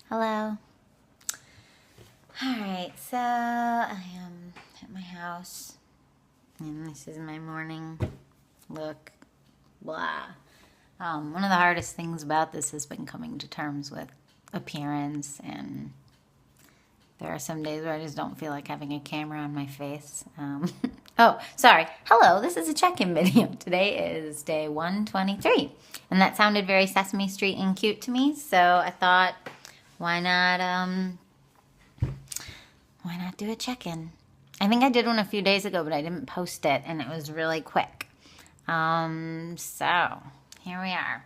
Hello. Alright, so I am at my house, and this is my morning look. Blah. One of the hardest things about this has been coming to terms with appearance, and there are some days where I just don't feel like having a camera on my face. Oh, sorry. Hello, this is a check-in video. Today is day 123, and that sounded very Sesame Street and cute to me, so I thought, why not do a check-in? I think I did one a few days ago, but I didn't post it, and it was really quick. So here we are.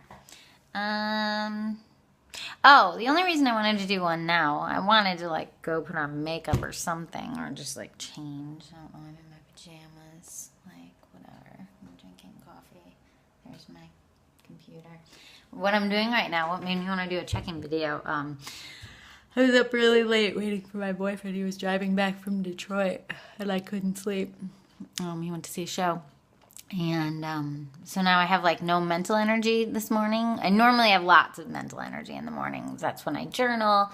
Oh, the only reason I wanted to do one now, I wanted to like go put on makeup or something, or just like change. I don't know, I'm in my pajamas, like whatever. I'm drinking coffee. There's my computer. What I'm doing right now, what made me want to do a check-in video, I was up really late waiting for my boyfriend. He was driving back from Detroit, and I couldn't sleep. He went to see a show. And so now I have like no mental energy this morning. I normally have lots of mental energy in the mornings. That's when I journal,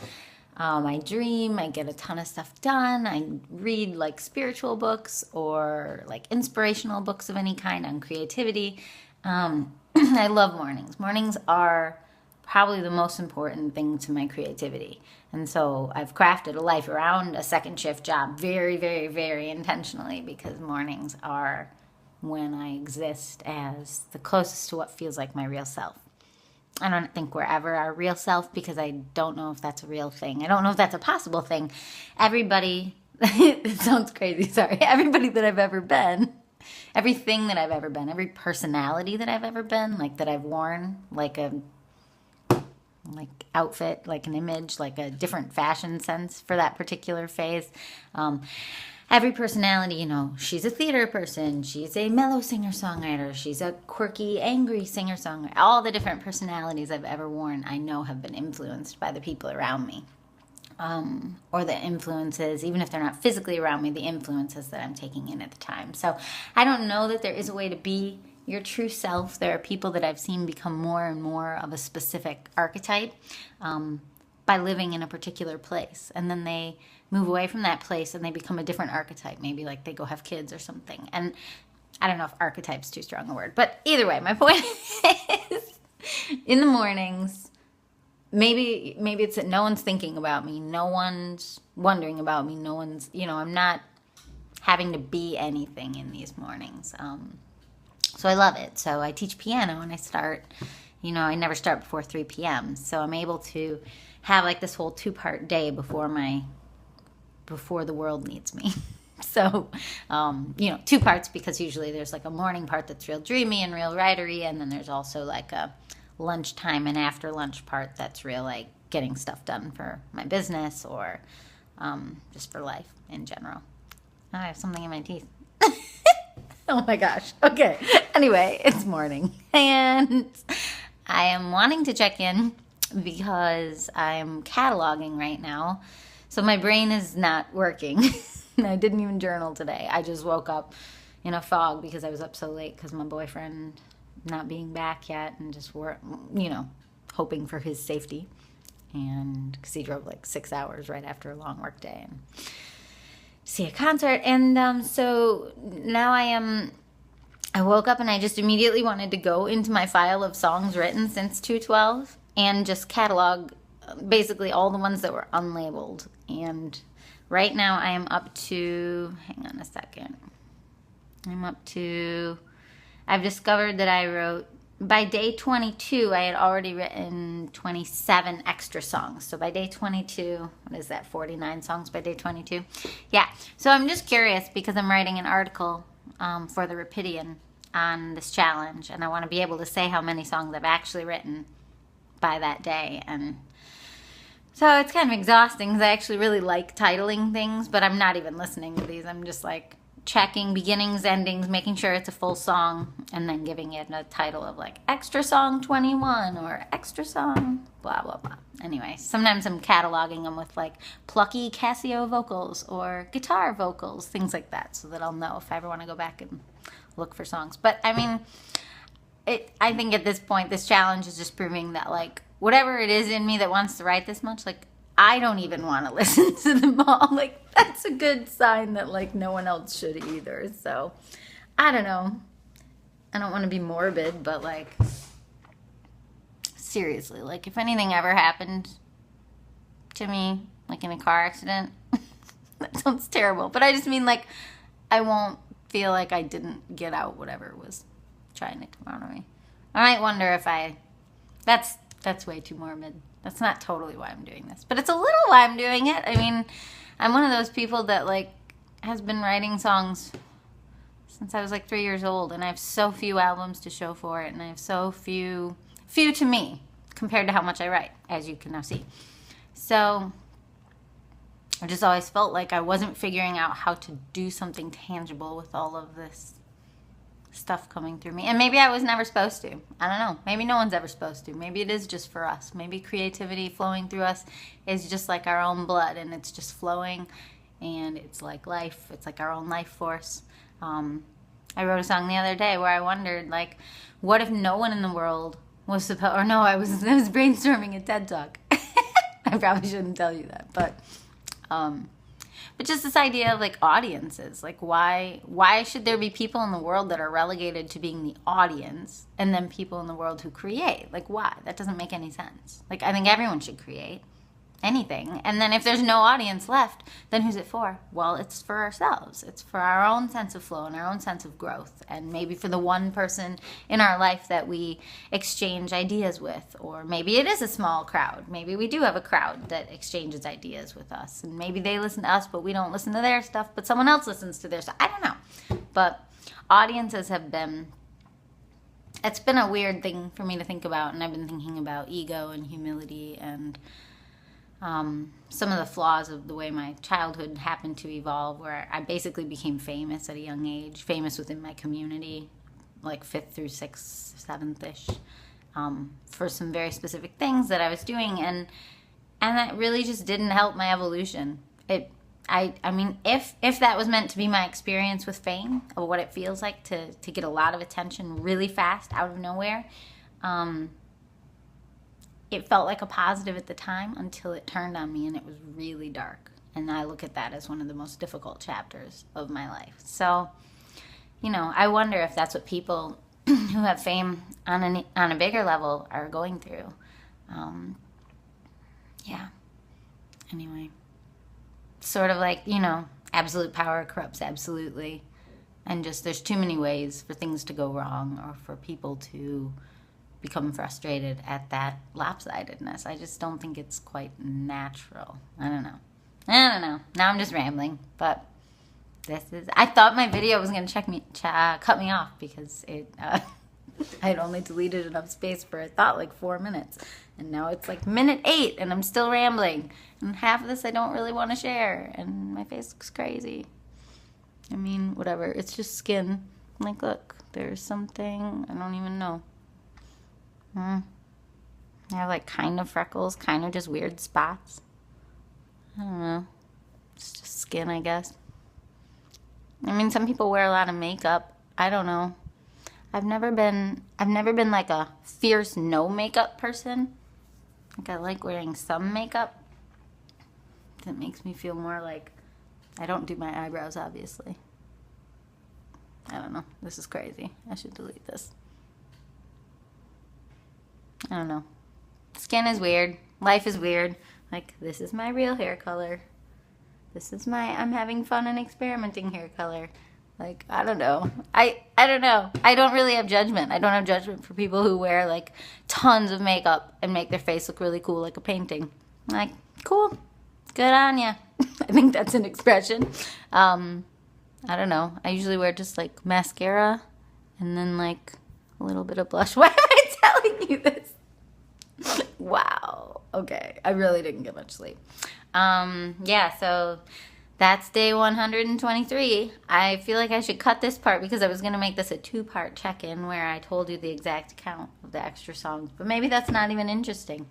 I dream, I get a ton of stuff done. I read like spiritual books or like inspirational books of any kind on creativity. I love mornings. Mornings are probably the most important thing to my creativity. And so I've crafted a life around a second shift job very, very, very intentionally, because mornings are when I exist as the closest to what feels like my real self. I don't think we're ever our real self, because I don't know if that's a real thing. I don't know if that's a possible thing. Everybody, it sounds crazy, sorry. Everybody that I've ever been, everything that I've ever been, every personality that I've ever been, like that I've worn, like outfit, like an image, like a different fashion sense for that particular phase. Every personality, she's a theater person, she's a mellow singer-songwriter, she's a quirky, angry singer-songwriter. All the different personalities I've ever worn, I know have been influenced by the people around me. Or the influences, even if they're not physically around me, the influences that I'm taking in at the time. So I don't know that there is a way to be your true self. There are people that I've seen become more and more of a specific archetype by living in a particular place. And then they move away from that place and they become a different archetype. Maybe like they go have kids or something. And I don't know if archetype's too strong a word. But either way, my point is, in the mornings, maybe it's that no one's thinking about me. No one's wondering about me. No one's, I'm not having to be anything in these mornings. So I love it. So I teach piano and I start, I never start before 3 p.m. So I'm able to have like this whole 2-part day before the world needs me. So, 2 parts, because usually there's like a morning part that's real dreamy and real writery. And then there's also like a lunchtime and after lunch part that's real like getting stuff done for my business or just for life in general. Oh, I have something in my teeth. Oh my gosh. Okay. Anyway, it's morning and I am wanting to check in because I'm cataloging right now. So my brain is not working. I didn't even journal today. I just woke up in a fog because I was up so late because my boyfriend not being back yet, and just hoping for his safety. And because he drove like 6 hours right after a long work day and see a concert. And so now I woke up and I just immediately wanted to go into my file of songs written since 2/12 and just catalog basically all the ones that were unlabeled. And right now I am up to, hang on a second, I've discovered that I wrote, by day 22, I had already written 27 extra songs. So by day 22, what is that, 49 songs by day 22? Yeah, so I'm just curious because I'm writing an article for the Rapidian on this challenge, and I want to be able to say how many songs I've actually written by that day. And so it's kind of exhausting because I actually really like titling things, but I'm not even listening to these. I'm just like checking beginnings, endings, making sure it's a full song, and then giving it a title of like extra song 21 or extra song blah blah blah. Anyway, sometimes I'm cataloging them with like plucky Casio vocals or guitar vocals, things like that, so that I'll know if I ever want to go back and look for songs. But I mean, I think at this point this challenge is just proving that like whatever it is in me that wants to write this much, like I don't even want to listen to them all. Like, that's a good sign that, like, no one else should either. So, I don't know. I don't want to be morbid, but, like, seriously, like, if anything ever happened to me, like in a car accident, that sounds terrible. But I just mean, like, I won't feel like I didn't get out whatever was trying to come out of me. I might wonder if that's way too morbid. That's not totally why I'm doing this, but it's a little why I'm doing it. I mean, I'm one of those people that, like, has been writing songs since I was like 3 years old, and I have so few albums to show for it, and I have so few to me compared to how much I write, as you can now see. So I just always felt like I wasn't figuring out how to do something tangible with all of this stuff coming through me. And maybe I was never supposed to. I don't know. Maybe no one's ever supposed to. Maybe it is just for us. Maybe creativity flowing through us is just like our own blood, and it's just flowing, and it's like life. It's like our own life force. I wrote a song the other day where I wondered, like, what if no one in the world was supposed, or no, I was brainstorming a TED Talk. I probably shouldn't tell you that, but just this idea of, like, audiences. Like, why should there be people in the world that are relegated to being the audience, and then people in the world who create? Like, why? That doesn't make any sense. Like, I think everyone should create anything. And then if there's no audience left, then who's it for? Well, it's for ourselves. It's for our own sense of flow and our own sense of growth, and maybe for the one person in our life that we exchange ideas with. Or maybe it is a small crowd. Maybe we do have a crowd that exchanges ideas with us, and maybe they listen to us but we don't listen to their stuff, but someone else listens to their stuff. I don't know. But audiences have been, it's been a weird thing for me to think about, and I've been thinking about ego and humility and some of the flaws of the way my childhood happened to evolve, where I basically became famous at a young age, famous within my community, like 5th through 6th, 7th-ish, for some very specific things that I was doing, and that really just didn't help my evolution. I mean, if that was meant to be my experience with fame, or what it feels like to get a lot of attention really fast out of nowhere, it felt like a positive at the time until it turned on me, and it was really dark. And I look at that as one of the most difficult chapters of my life. So, you know, I wonder if that's what people who have fame on a bigger level are going through. Yeah. Anyway, sort of like, you know, absolute power corrupts absolutely. And just there's too many ways for things to go wrong, or for people to become frustrated at that lopsidedness. I just don't think it's quite natural. I don't know. Now I'm just rambling, but I thought my video was going to cut me off, because I had only deleted enough space for, I thought, like 4 minutes. And now it's like minute 8 and I'm still rambling. And half of this I don't really want to share, and my face looks crazy. I mean, whatever. It's just skin. Like, look, there's something, I don't even know. I have, like, kind of freckles, kind of just weird spots. I don't know. It's just skin, I guess. I mean, some people wear a lot of makeup. I don't know. I've never been like a fierce no makeup person. Like, I like wearing some makeup. That makes me feel more like, I don't do my eyebrows, obviously. I don't know. This is crazy. I should delete this. I don't know. Skin is weird. Life is weird. Like, this is my real hair color. This is my I'm having fun and experimenting hair color. Like, I don't know. I don't know. I don't really have judgment. I don't have judgment for people who wear, like, tons of makeup and make their face look really cool, like a painting. Like, cool. Good on ya. I think that's an expression. I don't know. I usually wear just, like, mascara and then, like, a little bit of blush. Why am I telling you this? Wow. Okay. I really didn't get much sleep. Yeah, so that's day 123. I feel like I should cut this part, because I was going to make this a 2-part check-in where I told you the exact count of the extra songs. But maybe that's not even interesting.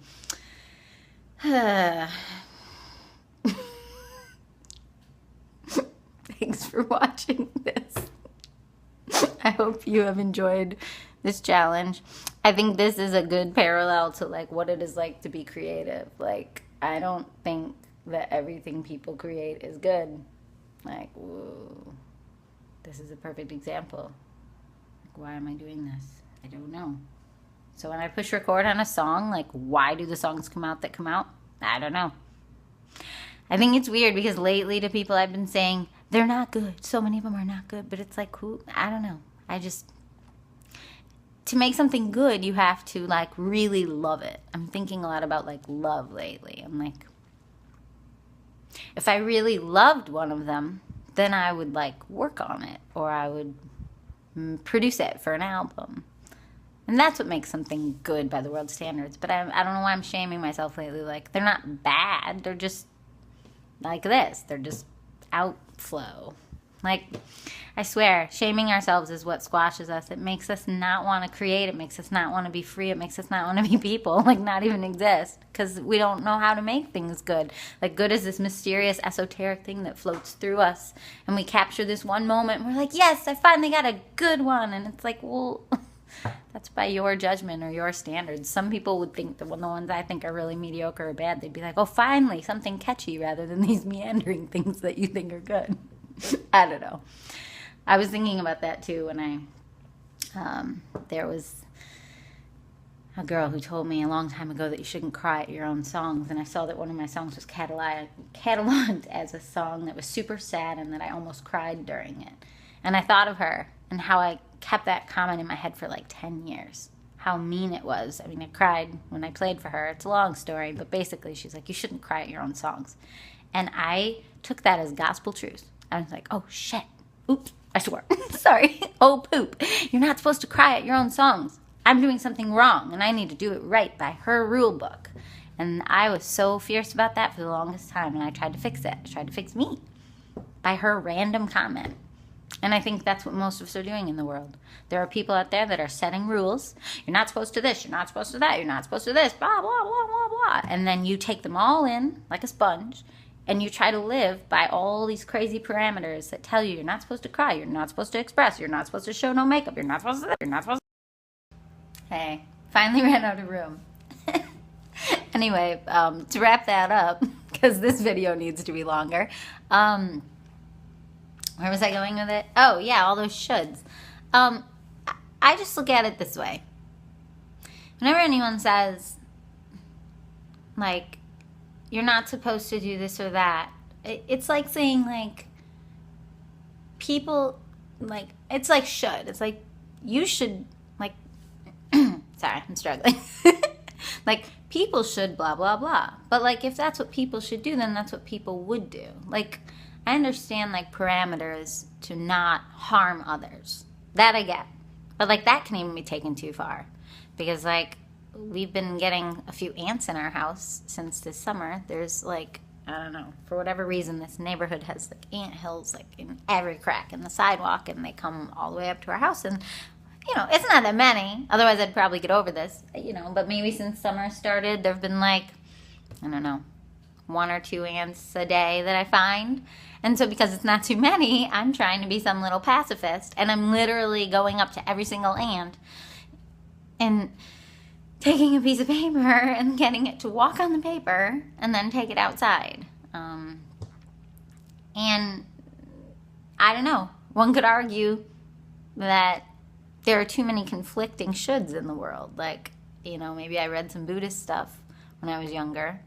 Thanks for watching this. I hope you have enjoyed this challenge. I think this is a good parallel to, like, what it is like to be creative. Like, I don't think that everything people create is good. Like, whoa, this is a perfect example. Like, why am I doing this? I don't know. So when I push record on a song, like, why do the songs come out that come out? I don't know. I think it's weird because lately to people I've been saying, they're not good. So many of them are not good. But it's like, who? I don't know. To make something good, you have to, like, really love it. I'm thinking a lot about, like, love lately. I'm like, if I really loved one of them, then I would, like, work on it. Or I would produce it for an album. And that's what makes something good by the world's standards. But I don't know why I'm shaming myself lately. Like, they're not bad. They're just like this. They're just outflow. Like, I swear, shaming ourselves is what squashes us. It makes us not want to create. It makes us not want to be free. It makes us not want to be people, like not even exist, because we don't know how to make things good. Like, good is this mysterious, esoteric thing that floats through us, and we capture this one moment, and we're like, yes, I finally got a good one, and it's like, well, that's by your judgment or your standards. Some people would think that the ones I think are really mediocre or bad, they'd be like, oh, finally, something catchy rather than these meandering things that you think are good. I don't know. I was thinking about that too when there was a girl who told me a long time ago that you shouldn't cry at your own songs, and I saw that one of my songs was cataloged as a song that was super sad and that I almost cried during it. And I thought of her and how I kept that comment in my head for like 10 years. How mean it was. I mean, I cried when I played for her. It's a long story, but basically she's like, you shouldn't cry at your own songs. And I took that as gospel truth. I was like, oh, shit. Oops, I swore. Sorry. Oh, poop. You're not supposed to cry at your own songs. I'm doing something wrong, and I need to do it right by her rule book. And I was so fierce about that for the longest time, and I tried to fix it. I tried to fix me by her random comment. And I think that's what most of us are doing in the world. There are people out there that are setting rules. You're not supposed to this. You're not supposed to that. You're not supposed to this. Blah, blah, blah, blah, blah. And then you take them all in like a sponge, and you try to live by all these crazy parameters that tell you you're not supposed to cry. You're not supposed to express. You're not supposed to show no makeup. You're not supposed to this. You're not supposed to... Hey, finally ran out of room. Anyway, to wrap that up, because this video needs to be longer, where was I going with it? Oh, yeah, all those shoulds. I just look at it this way. Whenever anyone says, like, you're not supposed to do this or that, it's like saying, like, people, like, it's like should. It's like, you should, like, sorry, I'm struggling. Like, people should blah, blah, blah. But, like, if that's what people should do, then that's what people would do. Like, I understand, like, parameters to not harm others. That I get. But, like, that can even be taken too far. Because, like, we've been getting a few ants in our house since this summer. There's, like, I don't know, for whatever reason, this neighborhood has, like, ant hills, like, in every crack in the sidewalk. And they come all the way up to our house. And, you know, it's not that many. Otherwise, I'd probably get over this. You know, but maybe since summer started, there have been, like, I don't know, 1 or 2 ants a day that I find. And so because it's not too many, I'm trying to be some little pacifist. And I'm literally going up to every single ant and taking a piece of paper and getting it to walk on the paper and then take it outside. And I don't know. One could argue that there are too many conflicting shoulds in the world. Like, you know, maybe I read some Buddhist stuff when I was younger.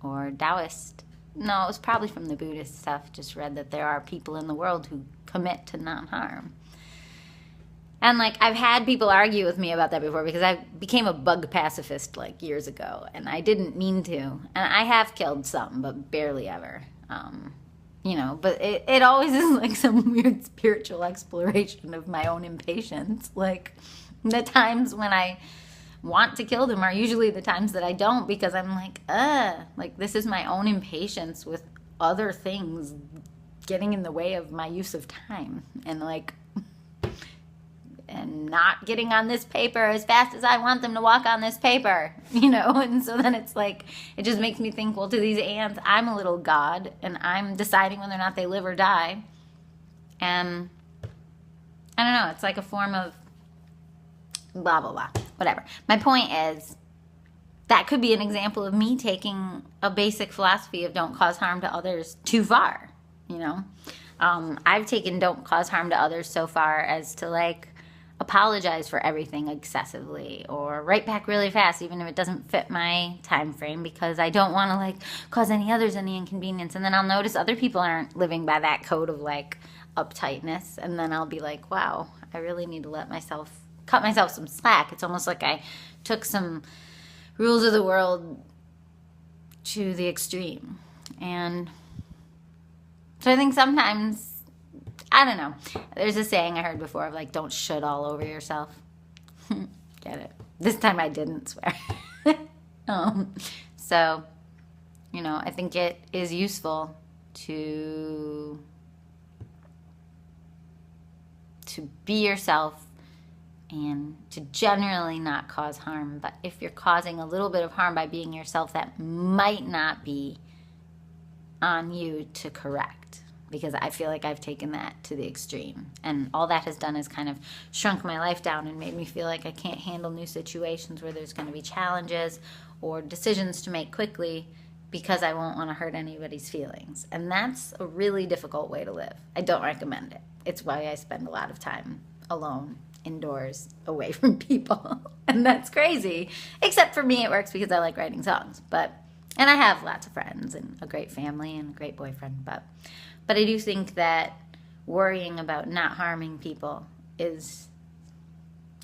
Or Taoist. No, it was probably from the Buddhist stuff. Just read that there are people in the world who commit to non-harm. And, like, I've had people argue with me about that before because I became a bug pacifist, like, years ago. And I didn't mean to. And I have killed some, but barely ever. You know, but it always is, like, some weird spiritual exploration of my own impatience. Like, the times when I want to kill them are usually the times that I don't, because I'm like, this is my own impatience with other things getting in the way of my use of time, and, like, and not getting on this paper as fast as I want them to walk on this paper, you know. And so then it's like, it just makes me think, well, to these ants, I'm a little god, and I'm deciding whether or not they live or die. And I don't know, it's like a form of blah, blah, blah, whatever. My point is, that could be an example of me taking a basic philosophy of don't cause harm to others too far, you know? I've taken don't cause harm to others so far as to like apologize for everything excessively or write back really fast even if it doesn't fit my time frame because I don't want to like cause any others any inconvenience. And then I'll notice other people aren't living by that code of like uptightness, and then I'll be like, wow, I really need to cut myself some slack. It's almost like I took some rules of the world to the extreme. And so I think sometimes, I don't know, there's a saying I heard before of like, don't shit all over yourself. Get it? This time I didn't swear. So, you know, I think it is useful to be yourself and to generally not cause harm. But if you're causing a little bit of harm by being yourself, that might not be on you to correct, because I feel like I've taken that to the extreme. And all that has done is kind of shrunk my life down and made me feel like I can't handle new situations where there's going to be challenges or decisions to make quickly because I won't want to hurt anybody's feelings. And that's a really difficult way to live. I don't recommend it. It's why I spend a lot of time alone, indoors, away from people. And that's crazy. Except for me, it works because I like writing songs. And I have lots of friends and a great family and a great boyfriend. But I do think that worrying about not harming people is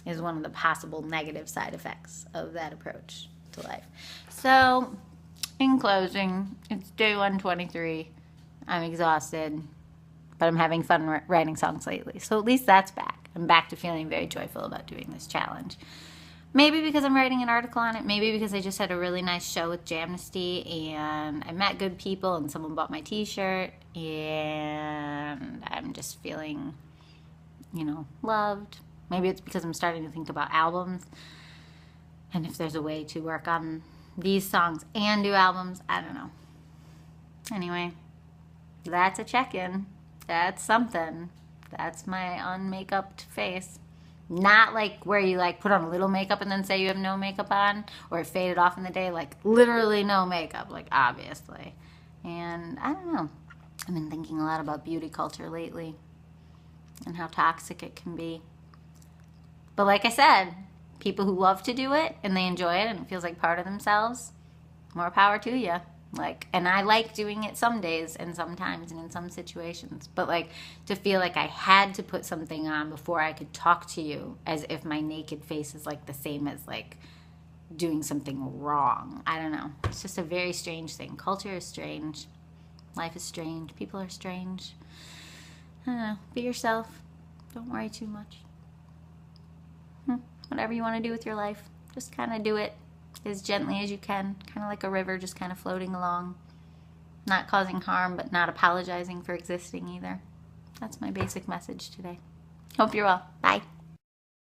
one of the possible negative side effects of that approach to life. So, in closing, it's day 123. I'm exhausted, but I'm having fun writing songs lately. So at least that's back. I'm back to feeling very joyful about doing this challenge. Maybe because I'm writing an article on it. Maybe because I just had a really nice show with Jamnesty and I met good people and someone bought my t-shirt and I'm just feeling, loved. Maybe it's because I'm starting to think about albums and if there's a way to work on these songs and do albums. I don't know. Anyway, that's a check-in. That's something. That's my unmakeup face. Not like where you like put on a little makeup and then say you have no makeup on, or it faded off in the day, like literally no makeup, like obviously. And I don't know. I've been thinking a lot about beauty culture lately and how toxic it can be. But like I said, people who love to do it and they enjoy it and it feels like part of themselves, more power to you. And I like doing it some days and sometimes and in some situations. But to feel like I had to put something on before I could talk to you as if my naked face is the same as doing something wrong. I don't know. It's just a very strange thing. Culture is strange. Life is strange. People are strange. I don't know. Be yourself. Don't worry too much. Whatever you want to do with your life, just kind of do it as gently as you can, kind of like a river, just kind of floating along, not causing harm, but not apologizing for existing either. That's my basic message today. Hope you're well. Bye.